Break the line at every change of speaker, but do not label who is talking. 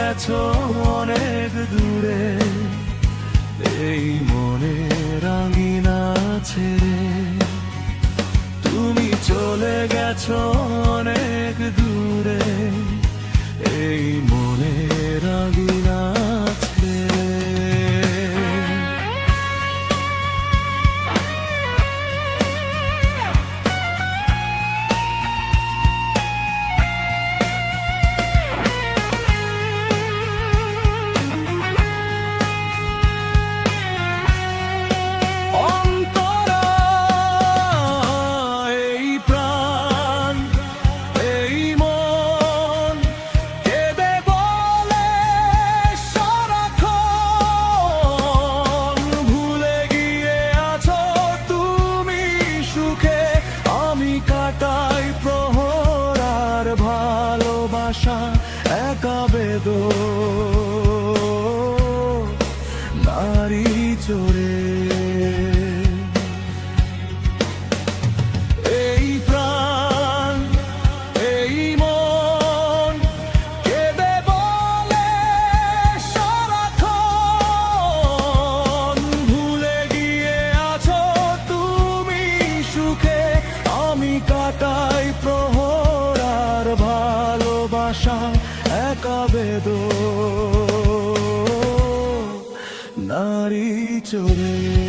গেছো অনেক দূরে, এই মনে রাঙিনা ছেড়ে। তুমি চলে গেছো অনেক দূরে, এই মনে রাঙিনা ছেড়ে। কাটাই প্রহর আর ভালোবাসা একা বেদন নারী চড়ে। এই প্রাণ এই মন কেঁদে বলে সারাক্ষণ, ভুলে গিয়ে আছো তুমি সুখে, আমি কাটাই প্রহর আর ভালোবাসা একা বেদন নারী চড়ে।